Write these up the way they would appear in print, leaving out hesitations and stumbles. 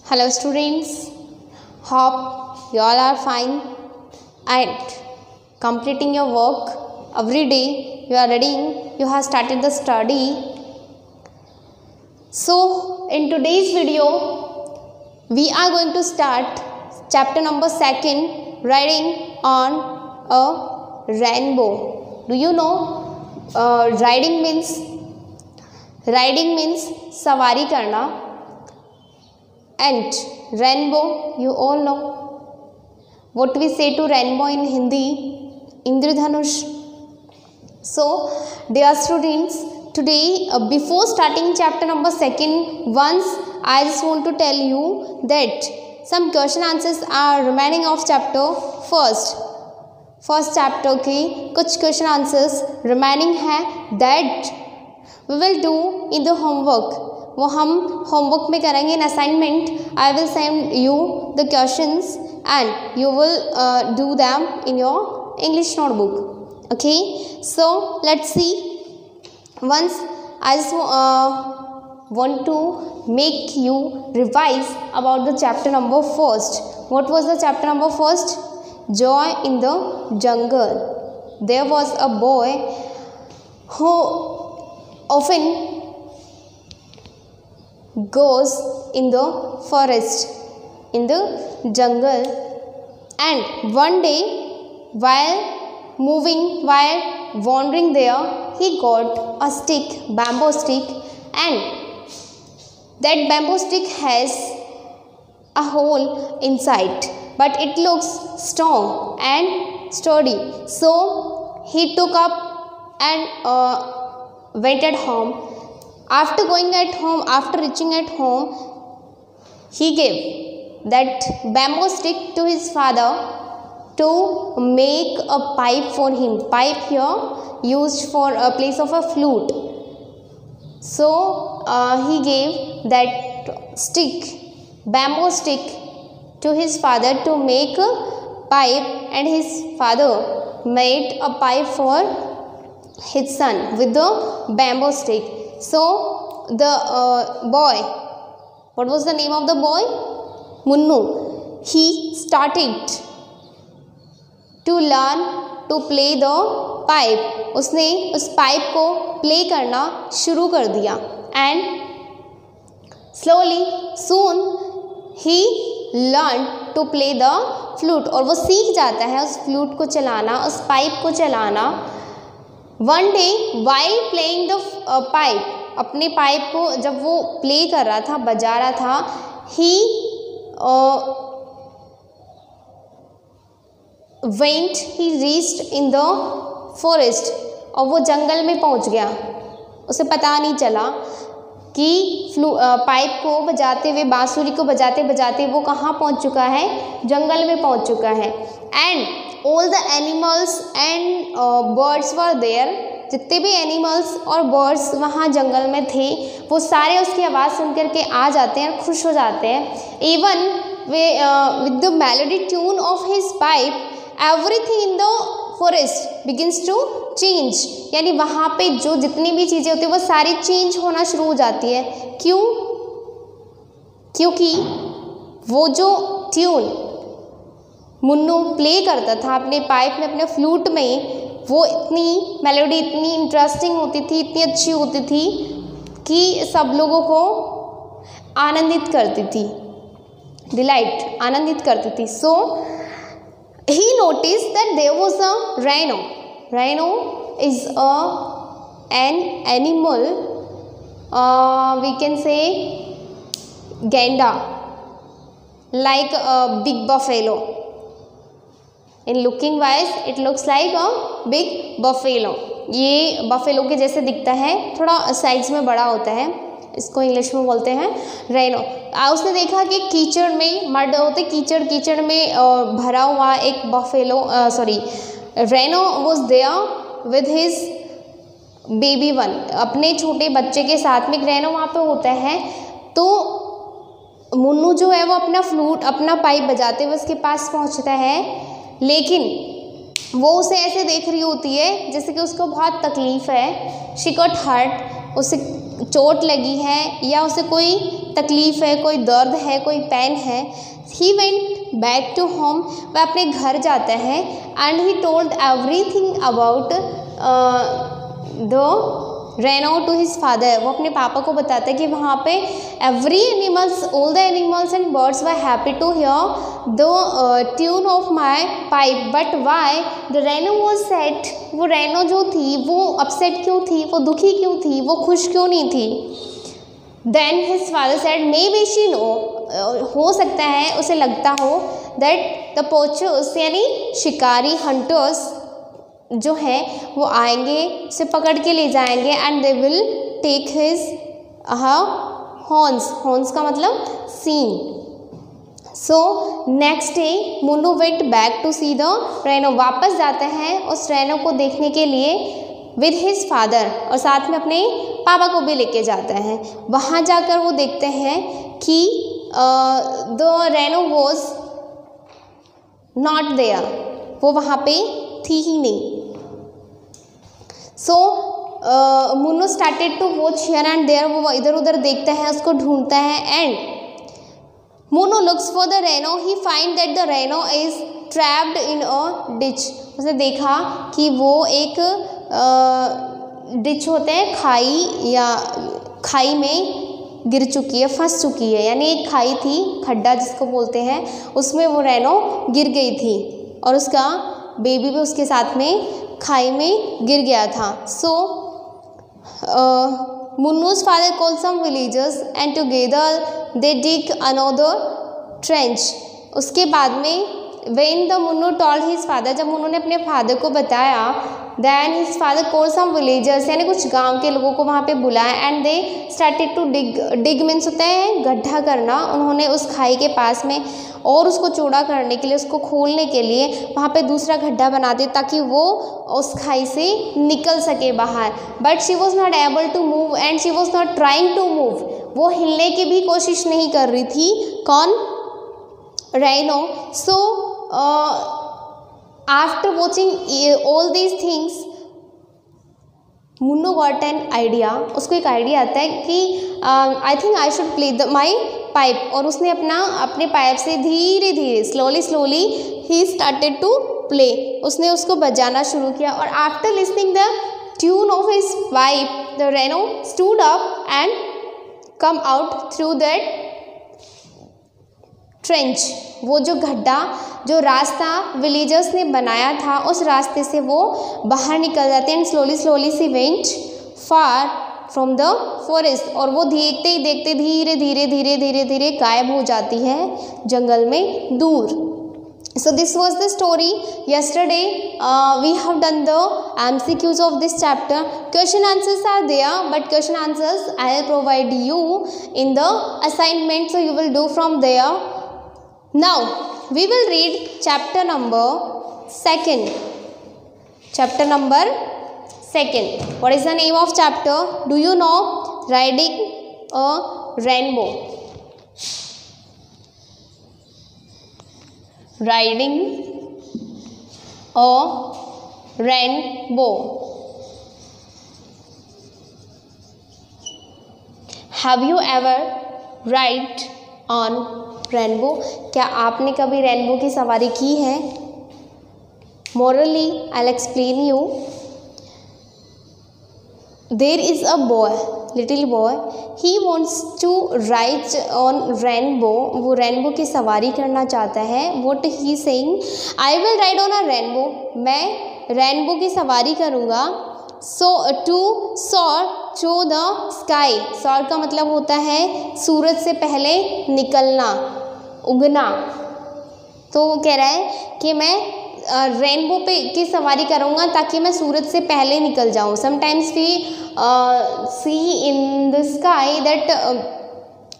Hello students, hope you all are fine and completing your work. Every day you are reading, you have started the study. So in today's video, we are going to start chapter number 2, riding on a rainbow. Do you know riding means सवारी करना. And rainbow, you all know what we say to rainbow in Hindi, Indradhanush. So, dear students, today before starting chapter number 2, once I just want to tell you that some question answers are remaining of chapter first chapter के कुछ question answers remaining है that we will do in the homework. वो हम homework में करेंगे इन assignment. I will send you the questions and you will do them in your English notebook. Okay, so let's see. Once I just want to make you revise about the chapter number 1. What was the chapter number 1? Joy in the jungle. There was a boy who often goes in the forest, in the jungle, and one day while wandering there, he got a stick, bamboo stick, and that bamboo stick has a hole inside, but it looks strong and sturdy. So he took up and went at home. After reaching at home, he gave that bamboo stick to his father to make a pipe for him. Pipe here used for a place of a flute. So he gave that bamboo stick to his father to make a pipe, and his father made a pipe for his son with the bamboo stick. So the boy, what was the name of the boy? Munnu. He started to learn to play the pipe. उसने उस pipe को play करना शुरू कर दिया. And slowly, soon he learned to play the flute. और वो सीख जाता है उस फ्लूट को चलाना, उस पाइप को चलाना. One day while playing the pipe, अपने पाइप को जब वो प्ले कर रहा था, बजा रहा था, he reached in the forest. और वो जंगल में पहुंच गया. उसे पता नहीं चला कि पाइप को बजाते हुए, बांसुरी को बजाते बजाते वो कहाँ पहुंच चुका है, जंगल में पहुंच चुका है. And all the animals and birds were there. जितने भी एनिमल्स और बर्ड्स वहाँ जंगल में थे, वो सारे उसकी आवाज़ सुन करके आ जाते हैं, खुश हो जाते हैं. Even with the melody tune of his pipe, everything in the forest begins to change. यानी वहाँ पे जो जितनी भी चीज़ें होती हैं वो सारी चेंज होना शुरू हो जाती है. क्यों? क्योंकि वो जो ट्यून मुन्नू प्ले करता था अपने पाइप में, अपने फ्लूट में, वो इतनी मेलोडी इतनी इंटरेस्टिंग होती थी, इतनी अच्छी होती थी कि सब लोगों को आनंदित करती थी, आनंदित करती थी. So he notice that there was a rhino. Rhino is an animal, we can say गैंडा, like a big buffalo. In looking wise it looks like a big buffalo. ये बफेलो के जैसे दिखता है, थोड़ा साइज में बड़ा होता है. इसको इंग्लिश में बोलते हैं रेनो. उसने देखा कि कीचड़ में, मड होते कीचड़ में भरा हुआ एक buffalo, Reno was there with his baby one. अपने छोटे बच्चे के साथ में एक रेनो वहाँ पे होता है. तो मुन्नू जो है वो अपना फ्लूट, अपना पाइप बजाते हुए उसके पास पहुँचता है, लेकिन वो उसे ऐसे देख रही होती है जैसे कि उसको बहुत तकलीफ़ है. शी गॉट हर्ट, उसे चोट लगी है या उसे कोई तकलीफ़ है, कोई दर्द है, कोई पेन है, he went back to home, वह अपने घर जाता है, and he told everything about the rhino to his father. वो अपने पापा को बताता है कि वहाँ पे every animals, all the animals and birds were happy to hear the tune of my pipe, but why the rhino was sad. वो रैनो जो थी वो अपसेट क्यों थी, वो दुखी क्यों थी, वो खुश क्यों नहीं थी। Then his father said maybe she no, हो सकता है उसे लगता हो दैट द पोचर्स यानी शिकारी, हंटर्स जो है वो आएंगे, उसे पकड़ के ले जाएंगे, and they will take his horns, horns का मतलब सींग। So next day Munnu went back to see the rhino, वापस जाते हैं उस रैनो को देखने के लिए विद हिज फादर, और साथ में अपने पापा को भी लेके जाते हैं। वहाँ जाकर वो देखते हैं कि the rhino was not there, वो वहाँ पे थी ही नहीं। So Munnu started to watch here and there, वो इधर उधर देखता है, उसको ढूंढता है, and Munnu looks for the rhino, he find that the rhino is trapped in a ditch. उसने देखा कि वो एक डिच होते हैं, खाई या खाई में गिर चुकी है, फंस चुकी है, यानी एक खाई थी, खड्डा जिसको बोलते हैं, उसमें वो रैनो गिर गई थी और उसका बेबी भी उसके साथ में खाई में गिर गया था। सो मुन्नू's father called some villagers and together they dig another trench. उसके बाद में when the Munnu told his father, जब मुन्नू ने अपने फादर को बताया, then his father called some villagers, यानी कुछ गांव के लोगों को वहाँ पे बुलाया, and they started to dig means होता है गड्ढा करना। उन्होंने उस खाई के पास में और उसको चौड़ा करने के लिए, उसको खोलने के लिए वहाँ पे दूसरा गड्ढा बना दिया ताकि वो उस खाई से निकल सके बाहर। But she was not able to move and she was not trying to move, वो हिलने की भी कोशिश नहीं कर रही थी। कौन? Rhino. So after watching all these things Munnu got an idea, उसको एक आइडिया आता है कि I think I should play my pipe, और उसने अपने पाइप से धीरे धीरे slowly he started to play, उसने उसको बजाना शुरू किया। और after listening the tune of his pipe the rhino stood up and come out through that trench. वो जो गड्ढा, जो रास्ता विलेजर्स ने बनाया था, उस रास्ते से वो बाहर निकल जाते हैं। Slowly she went far from the forest, और वो देखते ही देखते धीरे गायब हो जाती है जंगल में दूर। So this was the story. yesterday we have done the MCQs of this chapter. Question answers are there, but question answers I will provide you in the assignment, so you will do from there. Now we will read chapter number 2. Chapter number 2. What is the name of chapter? Do you know? Riding a rainbow. Riding a rainbow. Have you ever ride on rainbow? क्या आपने कभी rainbow की सवारी की है? Morally, I'll explain you. There is a boy, little boy. He wants to ride on rainbow. वो rainbow की सवारी करना चाहता है. What he saying? I will ride on a rainbow. मैं रेनबो की सवारी करूँगा. So to soar through the sky. soar का मतलब होता है सूरज से पहले निकलना, उगना। तो वो कह रहा है कि मैं रेनबो पे की सवारी करूँगा ताकि मैं सूरज से पहले निकल जाऊँ। Sometimes we see in the sky that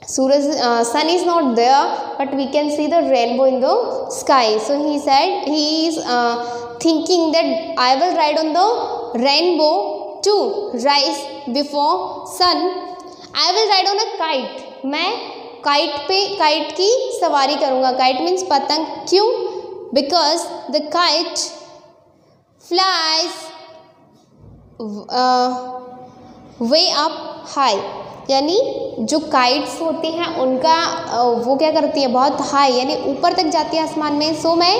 सूरज sun is not there, but we can see the rainbow in the sky. So he said he is thinking that I will ride on the rainbow to rise before sun. I will ride on a kite. मैं kite की सवारी करूँगा. Kite means पतंग. क्यों? Because the kite flies way up high, यानी जो kites होती हैं उनका वो क्या करती है, बहुत हाई यानी ऊपर तक जाती है आसमान में। सो मैं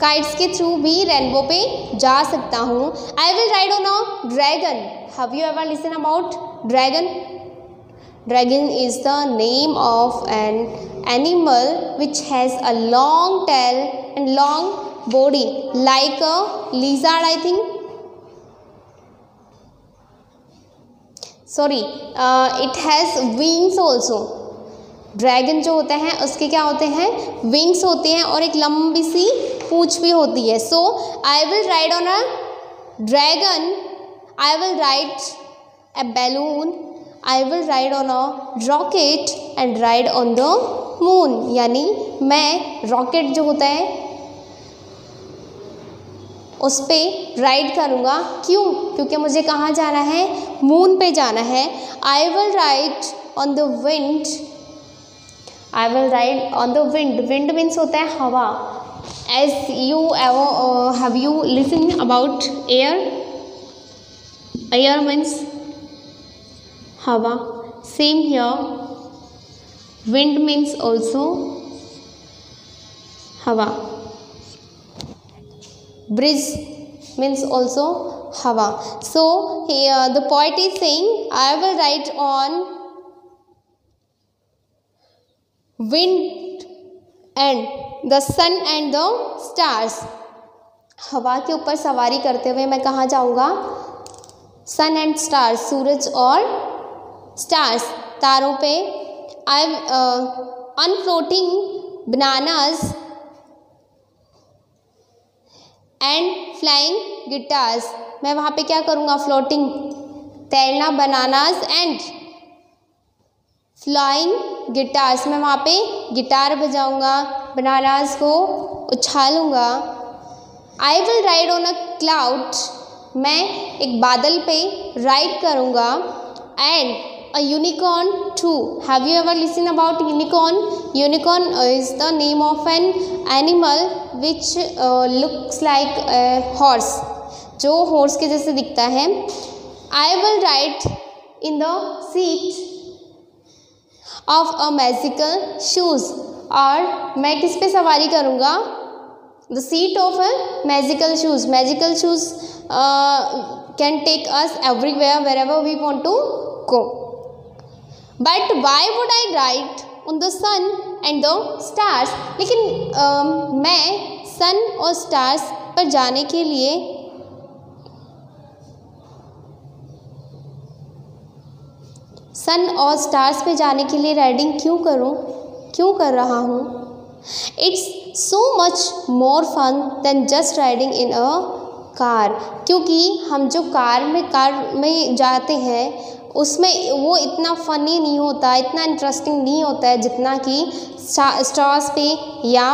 काइट्स के थ्रू भी रेनबो पे जा सकता हूँ। आई will ride on a dragon. Have you ever listen about dragon? Dragon is the name of an animal which has a long tail and long body like a lizard, I think. Sorry, it has wings also. Dragon जो होता है उसके क्या होते हैं, wings होते हैं और एक लंबी सी पूंछ भी होती है। So I will ride on a dragon, I will ride a balloon, I will ride on a rocket and ride on the moon. यानी मैं रॉकेट जो होता है उस पर राइड करूँगा। क्यों? क्योंकि मुझे कहाँ जाना है, मून पे जाना है। I will ride on the wind, I will ride on the wind. Wind means होता है हवा। As you have you listen about air? Air means हवा। Same here, wind means also हवा। Breeze means also hawa. So here the poet is saying, I will write on wind and the sun and the stars. हवा के ऊपर सवारी करते हुए मैं कहाँ जाऊँगा? सन एंड स्टार्स, सूरज और स्टार्स, तारों पे। आई अनफ्लोटिंग बनानास एंड फ्लाइंग गिटार्स। मैं वहाँ पे क्या करूँगा? फ्लोटिंग, तैरना, बनानास एंड फ्लाइंग गिटार्स। मैं वहाँ पे गिटार बजाऊँगा, बनानास को उछालूँगा। I will ride on a cloud. मैं एक बादल पे राइड करूँगा। And a unicorn too. Have you ever listen about unicorn? Unicorn is the name of an animal which looks like horse, जो हॉर्स के जैसे दिखता है। I will ride in the seat of a magical shoes. और मैं किस पे सवारी करूँगा? The seat of a magical shoes. Magical shoes can take us everywhere wherever we want to go. But why would I ride on the sun and the stars? लेकिन मैं सन और stars पर जाने के लिए सन और स्टार्स पे जाने के लिए राइडिंग क्यों करूं, क्यों कर रहा हूं? It's so much more fun than just riding in a car. क्योंकि हम जो कार में जाते हैं उसमें वो इतना फ़नी नहीं होता, इतना इंटरेस्टिंग नहीं होता है जितना कि स्टार्स पे या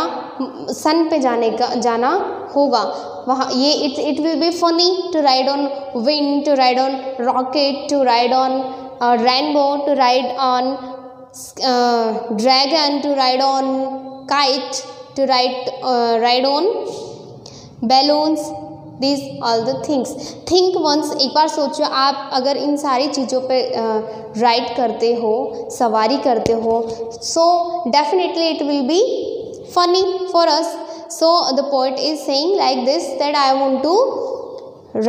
सन पे जाना होगा। वहाँ ये it will be funny to ride on wind, to ride on rocket, to ride on rainbow, to ride on dragon, to ride on kite, to ride on balloons. These all the things. Think once, एक बार सोचो आप अगर इन सारी चीज़ों पे ride करते हो, सवारी करते हो, so definitely it will be funny for us. So the poet is saying like this, that I want to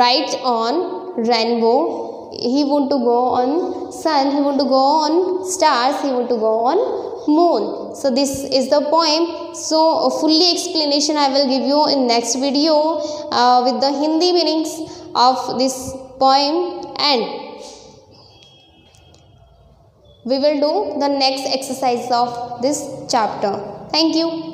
ride on rainbow, he want to go on sun, he want to go on stars, he want to go on moon. So this is the poem. So fully explanation I will give you in next video with the Hindi meanings of this poem, and we will do the next exercise of this chapter. Thank you.